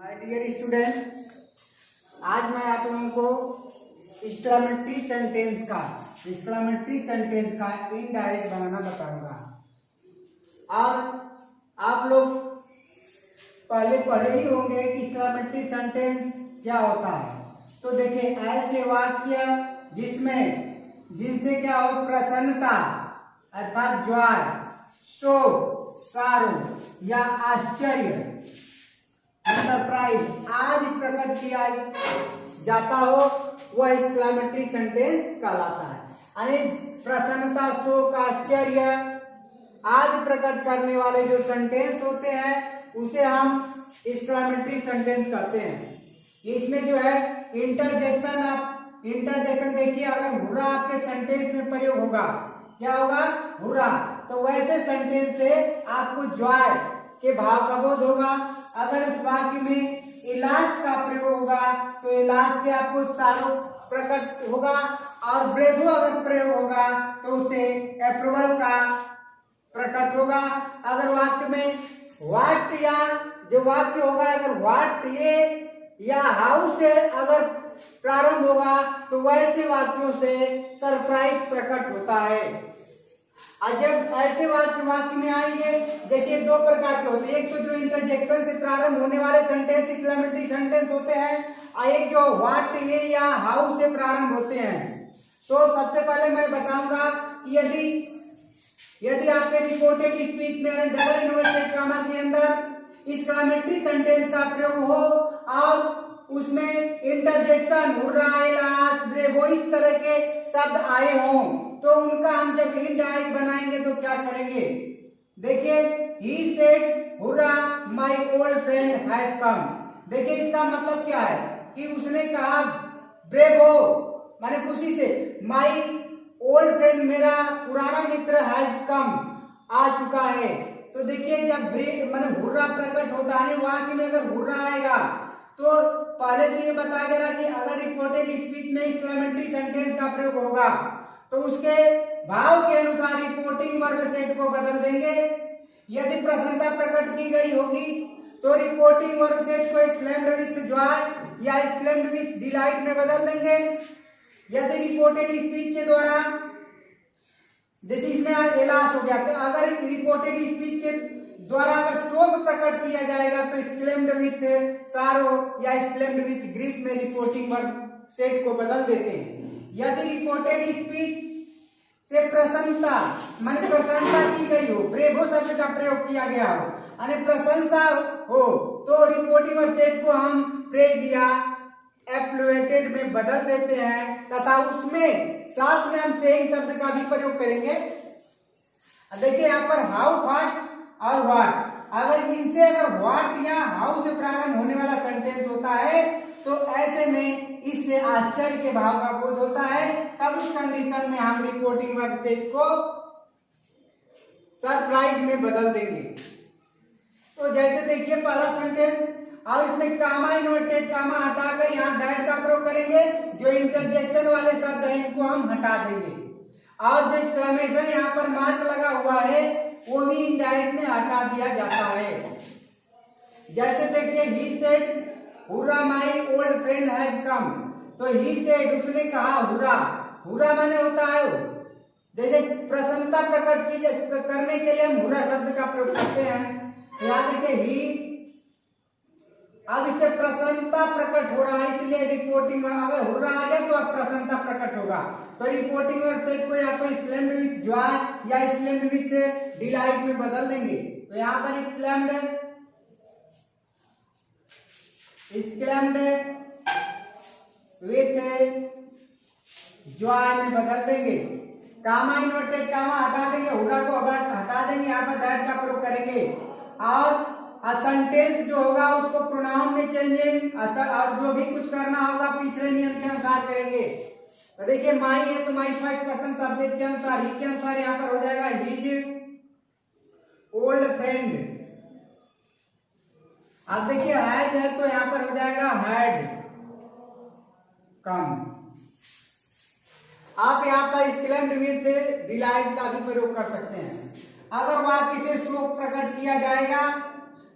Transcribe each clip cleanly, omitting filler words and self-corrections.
My dear student, आज मैं आप लोगों को एक्सक्लेमेटरी सेंटेंस का इनडायरेक्ट बनाना बताऊंगा। और आप लोग पहले पढ़े ही होंगे कि एक्सक्लेमेटरी सेंटेंस क्या होता है। तो देखिए, ऐसे वाक्य जिनसे क्या हो, प्रसन्नता अर्थात जॉय, शोक, सारो या आश्चर्य, सरप्राइज आज प्रकट किया जाता हो, वह एक्सक्लेमेटरी सेंटेंस कहलाता है। यानी प्रसन्नता, शोक, आश्चर्य आज प्रकट करने वाले जो सेंटेंस होते हैं उसे हम एक्सक्लेमेटरी सेंटेंस कहते हैं। इसमें जो है इंटरजेक्शन देखिए, अगर हुर्रा आपके सेंटेंस में प्रयोग होगा, क्या होगा, हुर्रा, तो वैसे सेंटेंस से आपको जॉय के भाव का बोध होगा। अगर इस वाक्य में इलाज का प्रयोग होगा तो इलाज से आपको सारो प्रकट होगा, और ब्रेवो अगर प्रयोग होगा तो उसे अप्रूवल का प्रकट होगा। अगर वाक्य में व्हाट या जो वाक्य होगा, अगर व्हाट ये या हाउ से अगर प्रारंभ होगा तो वैसे वाक्यों से सरप्राइज प्रकट होता है। और जब ऐसे वाक्य में आएंगे, जैसे दो प्रकार के होते हैं, एक तो जो इंटरजेक्शन से प्रारंभ होने वाले सेंटेंस एक्सक्लेमेटरी सेंटेंस होते हैं, और एक जो व्हाट ये या हाउ से प्रारंभ होते हैं। तो सबसे पहले मैं बताऊंगा कि यदि आपके रिपोर्टेड स्पीच में डबल इन्वर्टेड कॉमा के अंदर एक्सक्लेमेटरी सेंटेंस का प्रयोग हो और उसमें इंटरजेक्शन, हुर्रा, इलाज, ब्रेवो इस तरह के शब्द आए हों, तो उनका हम जब इनडायरेक्ट बनाएंगे तो क्या करेंगे। देखिए, he said hurrah my old friend has come. देखिए, इसका मतलब क्या है कि उसने कहा ब्रेवो माने खुशी से, माय ओल्ड फ्रेंड मेरा पुराना मित्र हैज कम आ चुका है। तो देखिए, जब माने हुर्रा प्रकट होता है, वाक्य में अगर हुर्रा आएगा तो पहले तो ये बताया जा रहा कि अगर रिपोर्टेड स्पीच में एक्सक्लेमेटरी सेंटेंस का प्रयोग होगा तो उसके भाव के अनुसार रिपोर्टिंग वर्ब सेट को बदल देंगे। यदि प्रसन्नता प्रकट की गई होगी तो रिपोर्टिंग वर्ब सेट को एक्सक्लेम्ड विथ जॉय या एक्सक्लेम्ड विथ डिलाइट में बदल देंगे। यदि रिपोर्टेड स्पीच के द्वारा, जैसे इसमें एलास हो गया, तो अगर रिपोर्टेड स्पीच के द्वारा अगर शोक प्रकट किया जाएगा तो एक्सक्लेम्ड विथ सारो या एक्सक्लेम्ड विथ ग्रीफ में रिपोर्टिंग वर्ब सेट को बदल देते हैं। यदि रिपोर्टेड स्पीच से प्रशंसा माने प्रशंसा की गई हो, ब्रेवो शब्द का प्रयोग किया गया हो, यानी प्रशंसा हो, तो रिपोर्टिंग वर्ब सेट को हम प्रेज या एप्लुएटेड में बदल देते हैं, तथा उसमें साथ में हम सेइंग शब्द का भी प्रयोग करेंगे। देखिए, यहाँ पर हाउ फास्ट और व्हाट, अगर इनसे अगर व्हाट या हाउ से प्रारंभ होने वाला सेंटेंस होता है तो ऐसे में इससे आश्चर्य के भाव का बोध होता है। तब उस कंडीशन में हम रिपोर्टिंग वर्ब सेट को सरप्राइज में बदल देंगे। तो जैसे देखिए, पहला सेंटेंस, और इसमें कामा इन्वर्टेड कामा हटाकर यहाँ दैट का प्रयोग करेंगे। जो इंटरजेक्शन वाले शब्द हैं इनको हम हटा देंगे, और जो एक्सक्लेमेशन यहाँ पर मार्क लगा हुआ है वो भी इनडायरेक्ट में हटा दिया जाता है। जैसे देखिए, he said hurrah my old friend has come, तो ही सेड उसने कहा हुर्रा, हुर्रा माने होता है जैसे प्रसन्नता प्रकट की करने के लिए हम हुर्रा शब्द का प्रयोग करते हैं। यहाँ देखिए, ही, अब इससे प्रसन्नता प्रकट हो रहा है, इसलिए रिपोर्टिंग में अगर हुर्रा आ जाए तो अब प्रसन्नता प्रकट होगा, तो रिपोर्टिंग वर्ब सेट को या तो एक्सक्लेम्ड विथ जॉय या एक्सक्लेम्ड विथ डिलाइट में बदल देंगे। तो यहाँ पर एक्सक्लेम्ड विथ जॉय में बदल देंगे। कामा इन्वर्टेड कामा हटा देंगे, हुर्रा को हटा देंगे, यहाँ पर दैट का प्रयोग करेंगे, और सेंटेंस जो होगा उसको प्रोनाउन में चेंजिंग, और जो भी कुछ करना होगा पिछले नियम के अनुसार करेंगे। तो देखिए, माई है तो माई फर्स्ट पर्सन सब्जेक्ट के अनुसार, ही के अनुसार यहाँ पर हो जाएगा हिज ओल्ड फ्रेंड। अब देखिए, हैज है तो यहाँ पर हो जाएगा हैड कम। आप यहाँ पर एक्सक्लेम्ड विथ डिलाइट का भी प्रयोग कर सकते हैं। अगर वाक्य से शोक प्रकट किया जाएगा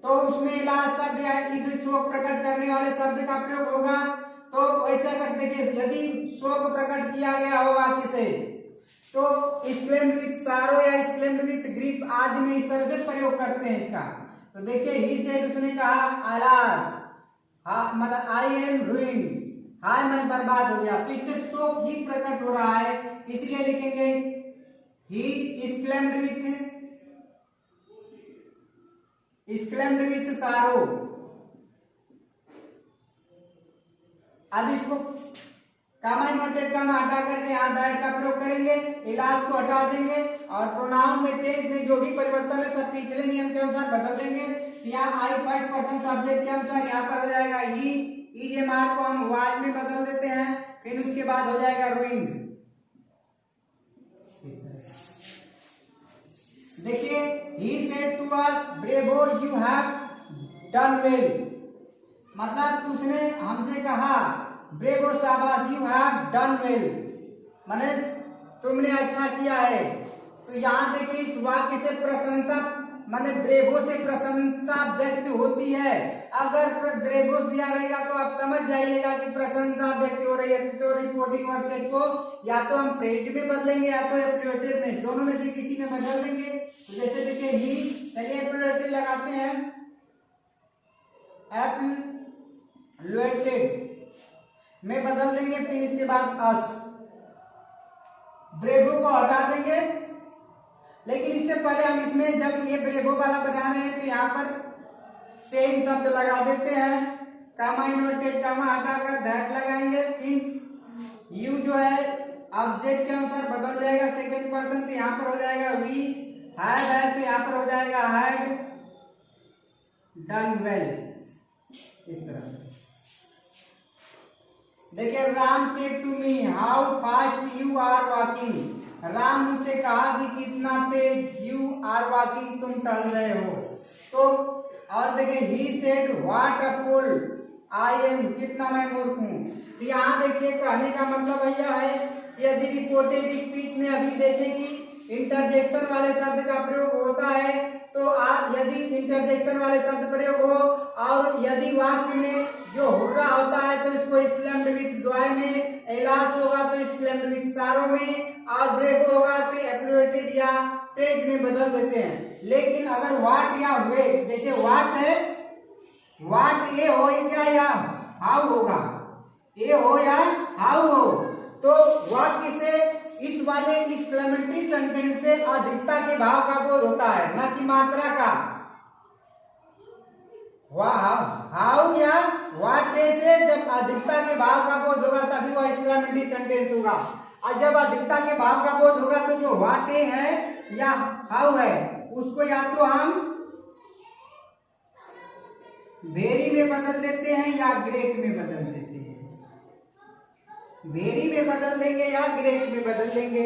तो उसमें इलाज शब्द या इसे शोक प्रकट करने वाले शब्द का प्रयोग होगा तो ऐसा कर देखिए, यदि शोक प्रकट किया गया हो वाक्य से तो exclaimed with sorrow या exclaimed with grief आदि में इस तरह से प्रयोग करते हैं इसका। तो देखिए ही से उसने कहा आलास, हाँ मतलब आई एम ruined, हाय मैं बर्बाद हो गया। तो इससे शोक ही प्रकट हो रहा है, इसलिए लिखेंगे ही exclaimed with sorrow। अब इसको कामा नोटेड कामा हटा करके यहाँ दैट का प्रयोग करेंगे, इलाज को हटा देंगे और प्रोनाउन में टेंस में जो भी परिवर्तन है सब पिछले नियम के अनुसार बदल देंगे। यहाँ आई फर्स्ट पर्सन सब्जेक्ट के अनुसार यहाँ पर हो जाएगा ही, ईएमआर को हम वाज में बदल देते हैं, फिर उसके बाद हो जाएगा ruined। देखिए he said to us bravo you have done well, मतलब उसने हमसे कहा ब्रेवो शाबाश यू हैव डन वेल, माने तुमने अच्छा किया है। तो यहाँ देखिए इस वाक्य से प्रशंसा माने ब्रेवो से प्रशंसा व्यक्त होती है। अगर ब्रेवो दिया रहेगा तो आप समझ जाइएगा कि प्रशंसा व्यक्त हो रही है। तो रिपोर्टिंग वर्ड को या तो हम प्रेज में बदलेंगे या तो एप्रिलेटेड में, दोनों में से किसी में बदल देंगे। तो जैसे देखिए ही, चलिए एप्रिलेटेड लगाते हैं, एप्रिलेटेड में बदल देंगे, फिर इसके बाद अस, ब्रेवो को हटा देंगे। लेकिन इससे पहले हम इसमें जब ये ब्रेवो वाला बना रहे हैं तो यहाँ पर सेम शब्द लगा देते हैं, कामा इनवर्टेड कामा हटाकर दैट लगाएंगे। फिर यू जो है ऑब्जेक्ट के अनुसार बदल जाएगा सेकंड पर्सन, तो यहाँ पर हो जाएगा वी, हैड है तो यहाँ पर हो जाएगा हैड डन वेल, इस तरह से। देखिए Ram said to me how fast you are walking, Ram मुझसे कहा कि कितना तेज यू आर वॉकिंग, तुम चल रहे हो। तो और देखिए he said what a fool I am, कितना मैं मूर्ख हूँ। तो यहाँ देखिए कहने का मतलब यह है, यदि रिपोर्टेड स्पीच में अभी देखें कि इंटरजेक्शन वाले शब्द का प्रयोग होता है, तो आप यदि इंटरजेक्शन वाले शब्द प्रयोग हो और यदि वाक्य में जो हुर्रा होता है तो इसको exclaimed with joy में, एलास होगा तो exclaimed with sorrow में, और ब्रेवो होगा तो एप्रिलेटेड या प्रेज में बदल देते हैं। लेकिन अगर वाट या वे, जैसे वाट है, वाट ए होगा या हाउ होगा, ए हो या हाउ हो, तो वाक्य से इस वाले एक्सक्लेमेटरी सेंटेंस से अधिकता के भाव का बोध होता है, न कि मात्रा का। हाउ या व्हाट से जब अधिकता के भाव का बोध होगा तभी वह एक्सक्लेमेटरी सेंटेंस होगा। और जब अधिकता के भाव का बोध होगा तो जो व्हाट है या हाउ है उसको या तो हम वेरी में बदल देते हैं या ग्रेट में बदल देते हैं, वेरी में बदल देंगे या ग्रेट में बदल देंगे।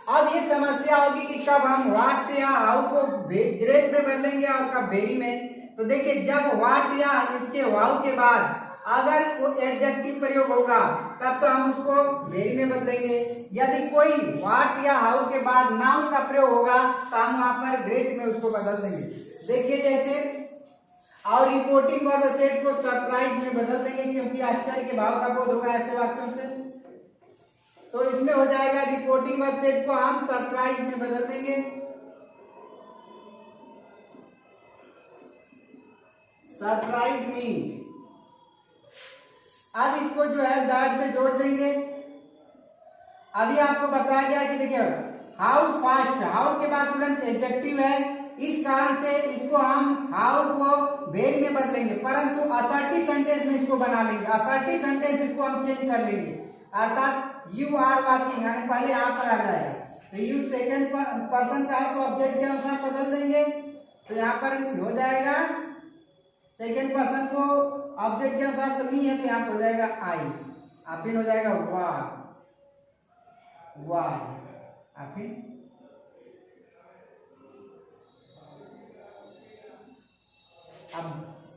अब ये समस्या होगी कि कब हम व्हाट या हाउ को ग्रेट में बदलेंगे और कब वेरी में। तो देखिए जब व्हाट या इसके वाउ के बाद अगर वो एडजेक्टिव प्रयोग होगा तब तो हम उसको वेरी में बदलेंगे। यदि कोई व्हाट या हाउ के बाद नाउन का प्रयोग होगा तो हम वहां पर ग्रेट में उसको बदल देंगे। देखिए जैसे और रिपोर्टिंग वर्ब सेट को सरप्राइज में बदल देंगे क्योंकि आश्चर्य के भाव का बोध होगा ऐसे वाक्यों से। तो इसमें हो जाएगा रिपोर्टिंग वर्ब सेट को हम सरप्राइज में बदल देंगे, सरप्राइज मी। अब इसको जो है दैट से जोड़ देंगे। अभी आपको बताया गया कि देखिए हाउ फास्ट, हाउ के बाद तुरंत एडजेक्टिव है, इस कारण से इसको हम हाउ को वेरी में बदलेंगे, परंतु असर्टिव सेंटेंस में इसको बना लेंगे। असर्टिव सेंटेंस इसको हम चेंज कर लेंगे, अर्थात यू आर वॉकिंग पहले यहाँ पर आ जाएगा। तो यू सेकेंड पर्सन का है तो ऑब्जेक्ट के अनुसार बदल देंगे। तो यहाँ पर हो जाएगा सेकेंड पर्सन को ऑब्जेक्ट के अनुसार तो मी है तो यहाँ पर हो जाएगा आई, और फिर हो जाएगा वाह, वाह, और फिर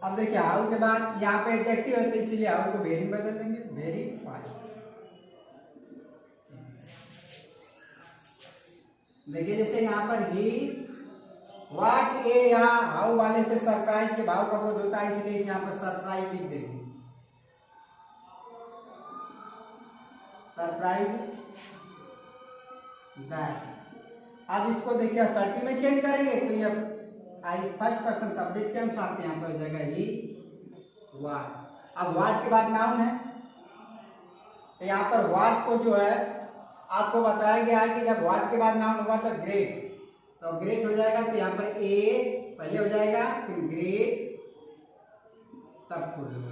अब देखिए हाउ के बाद यहाँ पे एडजेक्टिव है तो इसीलिए हाउ को वेरी बदल देंगे, वेरी फास्ट। देखिए जैसे यहाँ पर ही व्हाट ए यहाँ हाउ वाले से सरप्राइज के भाव का बोध होता है, इसलिए यहाँ पर सरप्राइज लिख देंगे। Surprise that. अब इसको देखिए असर्टिव में चेंज करेंगे तो ये आई फर्स्ट पर्सन सब्जेक्ट के अनुसार यहाँ पर हो जाएगा ही व्हाट। अब व्हाट के बाद नाउन है, तो यहाँ पर व्हाट को जो है आपको बताया गया है कि जब व्हाट के बाद नाउन होगा तो ग्रेट, तो ग्रेट हो जाएगा, तो यहाँ पर ए पहले हो जाएगा फिर ग्रेट तब फुल होगा।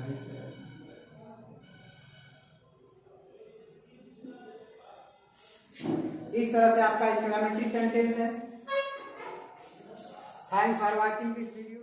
इस तरह से आपका एक्सक्लेमेटरी सेंटेंस है। Thanks for watching this video.